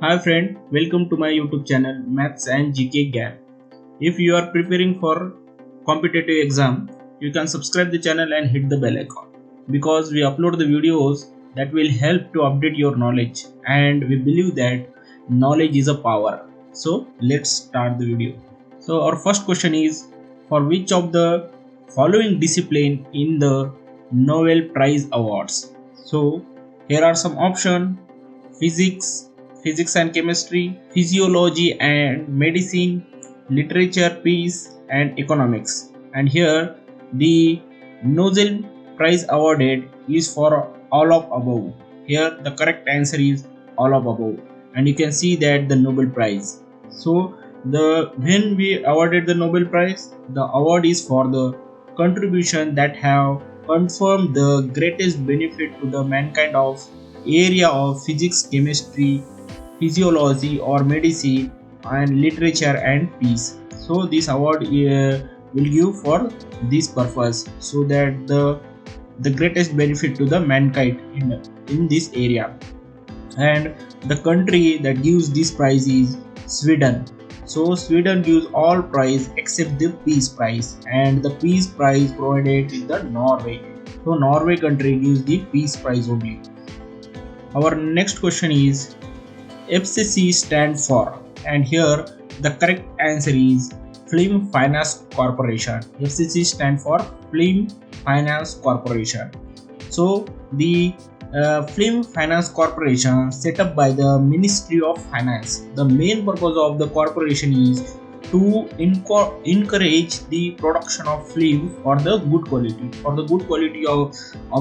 Hi friend, welcome to my YouTube channel Maths and GK Gyan. If you are preparing for competitive exam, you can subscribe the channel and hit the bell icon because we upload the videos that will help to update your knowledge, and we believe that knowledge is a power. So let's start the video. So our first question is, for which of the following discipline in the Nobel Prize Awards? So here are some options: physics, physics and chemistry, physiology and medicine, literature, peace and economics. And here the Nobel Prize awarded is for all of above. Here the correct answer is all of above, and you can see that the Nobel Prize. So the when we awarded the Nobel Prize, the award is for the contribution that have confirmed the greatest benefit to the mankind of area of physics, chemistry, physiology or medicine, and literature and peace. So this award will give for this purpose, so that the greatest benefit to the mankind in this area. And the country that gives this prize is Sweden. So Sweden gives all prize except the peace prize, and the peace prize provided is the Norway. So Norway country gives the peace prize only. Our next question is, FCC stand for, and here the correct answer is Film Finance Corporation. FCC stand for Film Finance Corporation. So the Film Finance Corporation set up by the Ministry of Finance. The main purpose of the corporation is to encourage the production of film for the good quality of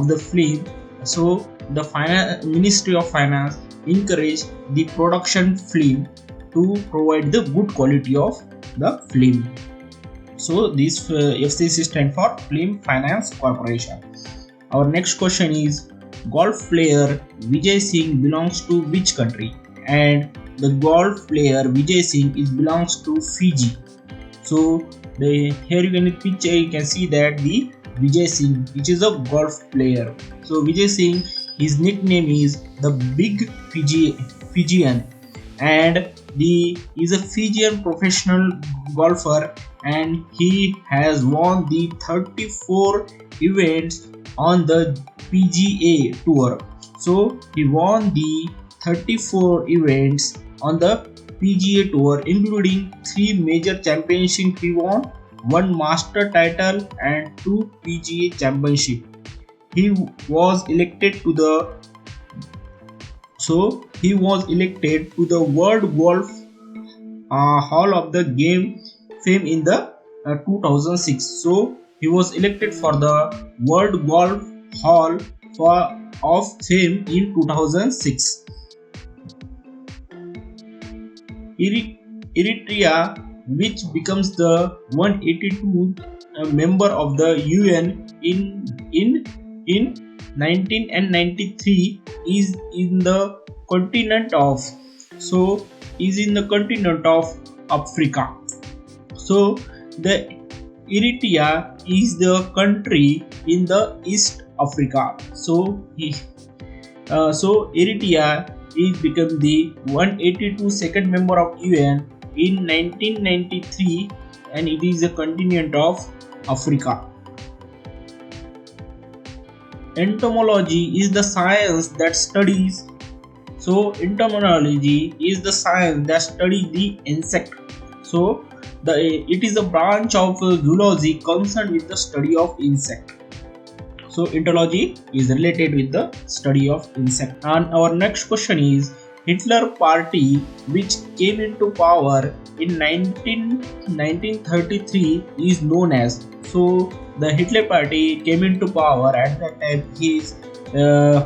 the film. So the Ministry of Finance encourage the production film to provide the good quality of the film. So this FCC stand for Film Finance Corporation. Our next question is, golf player Vijay Singh belongs to which country? And the golf player Vijay Singh belongs to Fiji. So here in the picture you can see that the Vijay Singh, which is a golf player. So Vijay Singh, his nickname is the Big Fijian, and is a Fijian professional golfer, and he has won the 34 events on the PGA tour. So he won the 34 events on the PGA tour, including 3 major championships he won, 1 master title and 2 PGA championship. He was elected to the World Golf Hall of the Game Fame in the 2006. So he was elected for the World Golf Hall of Fame in 2006. Eritrea, which becomes the 182 member of the UN in 1993, is in the continent of Africa. So the Eritrea is the country in the East Africa. So Eritrea is become the 182 second member of UN in 1993, and it is a continent of Africa. Entomology is the science that studies. So entomology is the science that studies the insect. So it is a branch of zoology concerned with the study of insect. So entomology is related with the study of insect. And our next question is, Hitler Party, which came into power in 1933, is known as. So the Hitler Party came into power at that time. His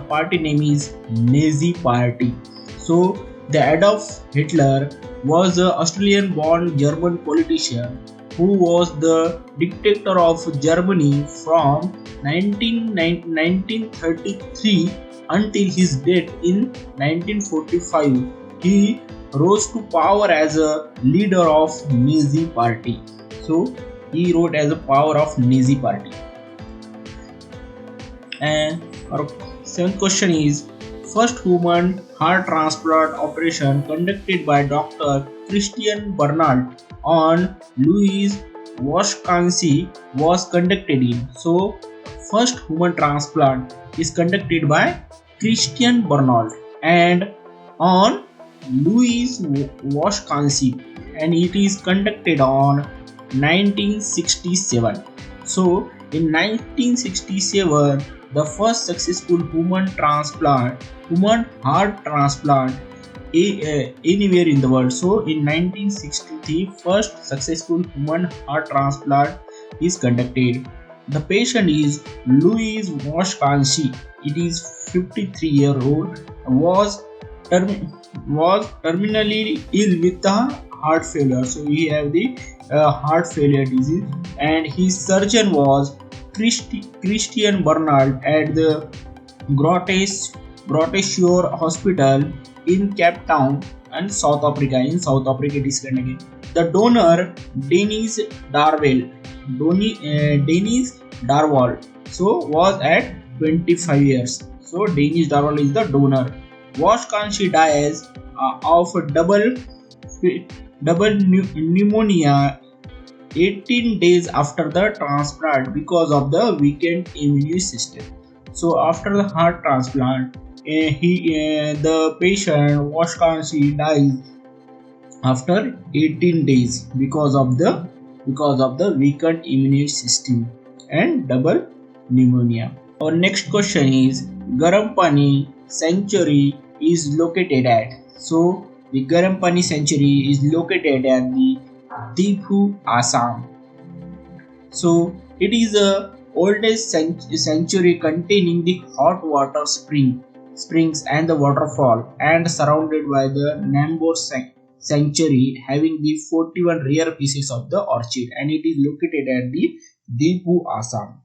party name is Nazi Party. So the Adolf Hitler was an Australian-born German politician who was the dictator of Germany from 1933 until his death in 1945. He rose to power as a leader of Nazi Party. So he rose as a power of Nazi Party. And our second question is, first human heart transplant operation conducted by Dr. Christian Bernard on Louis Wisconsin was conducted in. So, first human transplant is conducted by Christian Bernard and on Louis Wisconsin, and it is conducted on 1967. So, in 1967, the first successful human heart transplant anywhere in the world. So in 1963, first successful human heart transplant is conducted. The patient is Louis Washkansky. It is 53-year-old, was terminally ill with the heart failure. So he have the heart failure disease, and his surgeon was Christian Bernard at the Groteshore Hospital in Cape Town and South Africa. In South Africa, it is conducted. The donor Dennis Darwall, so was at 25 years. So Dennis Darwall is the donor. Washkansky dies of double pneumonia 18 days after the transplant because of the weakened immune system. So after the heart transplant, the patient Washkansky dies after 18 days because of the weakened immune system and double pneumonia. Our next question is Garam Pani Sanctuary is located at. So the Garam Pani Sanctuary is located at the Deephu, Assam. So it is the oldest sanctuary containing the hot water springs and the waterfall, and surrounded by the Nambor sanctuary having the 41 rare pieces of the orchid, and it is located at the Deephu, Assam.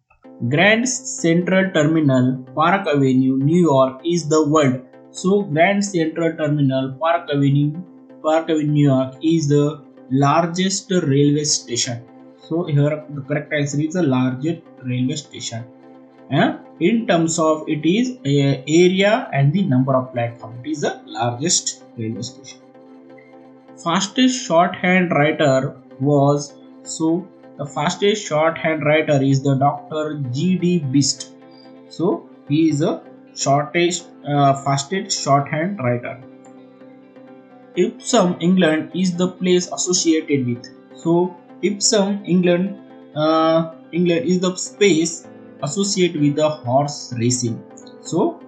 Grand Central Terminal, Park Avenue, New York is the world. So Grand Central Terminal, Park Avenue, New York is the largest railway station. So here the correct answer is the largest railway station. In terms of it is area and the number of platforms, it is the largest railway station. Fastest shorthand writer was, so the fastest shorthand writer is the Dr. G.D. Beast. So he is the fastest shorthand writer. Epsom, England is the place associated with. So Epsom, England is the space associated with the horse racing. So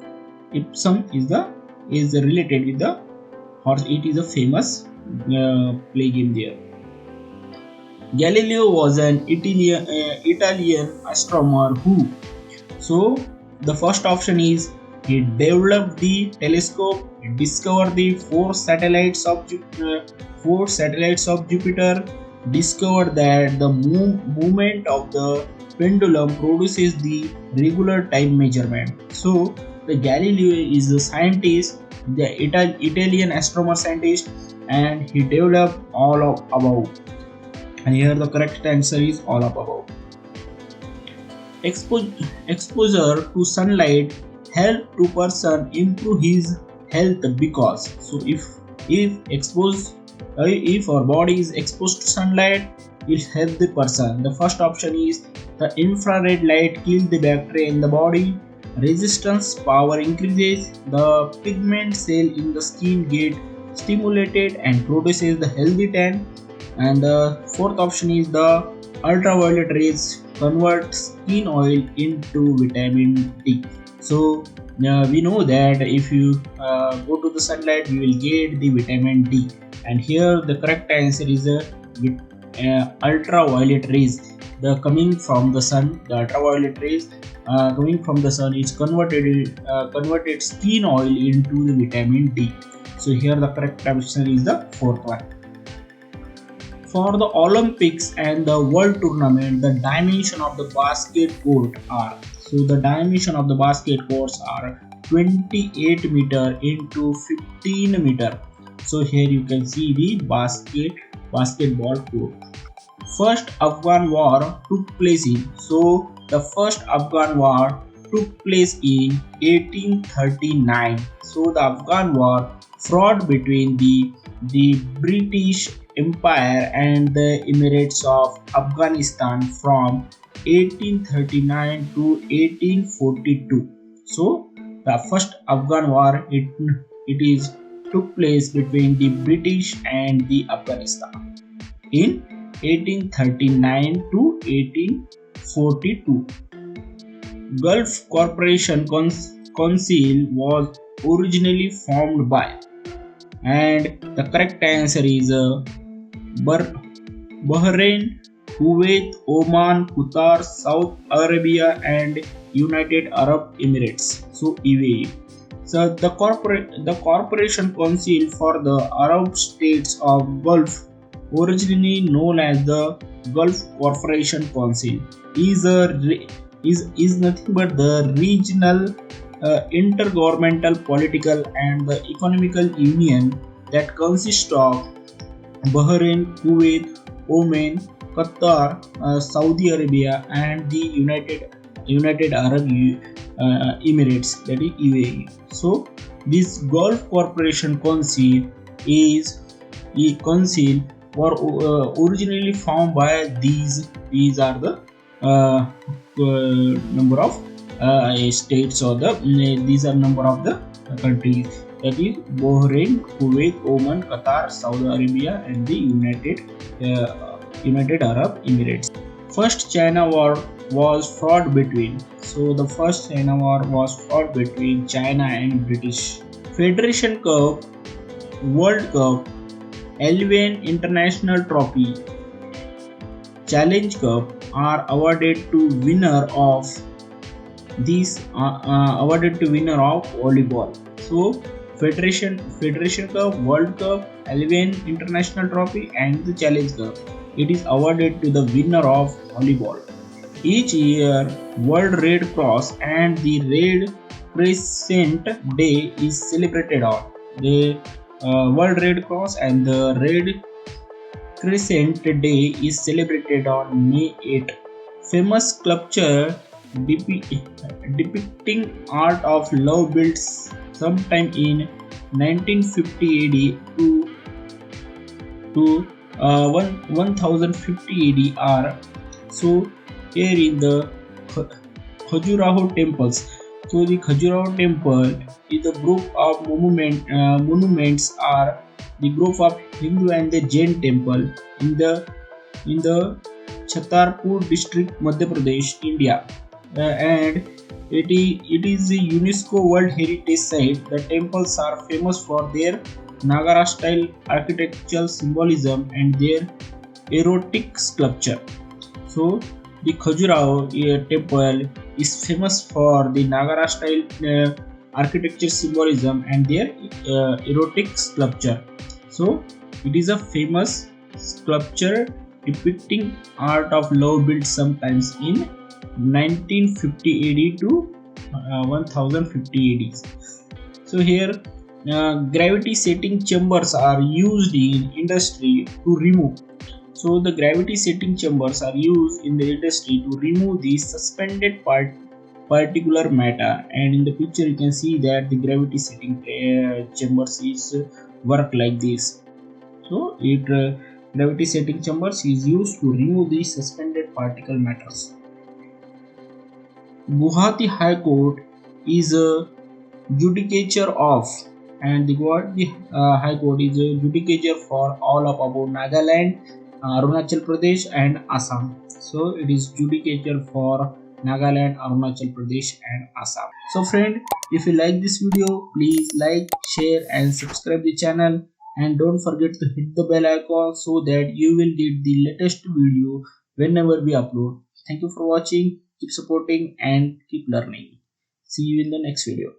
Epsom is related with the horse. It is a famous play game there. Galileo was an Italian astronomer who. So the first option is he developed the telescope, discovered the four satellites of Jupiter, discovered that the movement of the pendulum produces the regular time measurement. So the Galileo is the scientist, the Italian astronomer scientist, and he developed all of above. And here the correct answer is all of above. Exposure to sunlight help to person improve his health because. So if our body is exposed to sunlight, it helps the person. The first option is the infrared light kills the bacteria in the body. Resistance power increases. The pigment cell in the skin get stimulated and produces the healthy tan. And the fourth option is the ultraviolet rays convert skin oil into vitamin D. So we know that if you go to the sunlight, you will get the vitamin D. And here the correct answer is ultraviolet rays. The coming from the sun, the ultraviolet rays coming from the sun is converted skin oil into the vitamin D. So here the correct answer is the fourth one. For the Olympics and the World Tournament, the dimension of the basket court are. So the dimension of the basket courts are 28 meter into 15 meter. So here you can see the basketball court. First Afghan war took place in. So the first Afghan war took place in 1839. So the Afghan War fought between the British Empire and the Emirates of Afghanistan from 1839 to 1842. So the first Afghan war it is took place between the British and the Afghanistan in 1839 to 1842. Gulf Cooperation Council was originally formed by, and the correct answer is Bahrain, Kuwait, Oman, Qatar, Saudi Arabia, and United Arab Emirates. So UAE. So the Cooperation Council for the Arab States of Gulf, originally known as the Gulf Cooperation Council, is nothing but the regional intergovernmental political and the economical union that consists of Bahrain, Kuwait, Oman, Qatar, Saudi Arabia, and the United Arab Emirates, that is UAE. So this Gulf Cooperation Council is a council were originally formed by these. These are the number of states, or these are number of the countries, that is Bahrain, Kuwait, Oman, Qatar, Saudi Arabia, and the United Arab Emirates. First China War was fought between. So the first China War was fought between China and British. Federation Cup, World Cup, L1 International Trophy, Challenge Cup are awarded to winner of these volleyball. So Federation Cup, World Cup, L1 International Trophy, and the Challenge Cup, it is awarded to the winner of volleyball. Each year, World Red Cross and the Red Crescent Day is celebrated on. The World Red Cross and the Red Crescent Day is celebrated on May 8. Famous sculpture depicting art of love built sometime in 1950 AD to 1050 AD are so here in the Khajuraho temples. So the Khajuraho temple is a group of monuments are the group of Hindu and the Jain temple in the Chhatarpur district, Madhya Pradesh, India, and it is the UNESCO World Heritage Site. The temples are famous for their Nagara style architectural symbolism and their erotic sculpture. So the Khajuraho temple is famous for the Nagara style architecture symbolism and their erotic sculpture. So it is a famous sculpture depicting art of love built sometimes in 1950 AD to 1050 AD. So here gravity setting chambers are used in industry to remove. So the gravity setting chambers are used in the industry to remove the suspended particular matter, and in the picture you can see that the gravity setting chambers is work like this. So gravity setting chambers is used to remove the suspended particle matters. Guwahati High Court is a judicature of, and the Guwahati High Court is a judicature for all of about Nagaland, Arunachal Pradesh, and Assam. So it is judicature for Nagaland, Arunachal Pradesh, and Assam. So friend, if you like this video, please like, share, and subscribe the channel, and don't forget to hit the bell icon so that you will get the latest video whenever we upload. Thank you for watching. Keep supporting and keep learning. See you in the next video.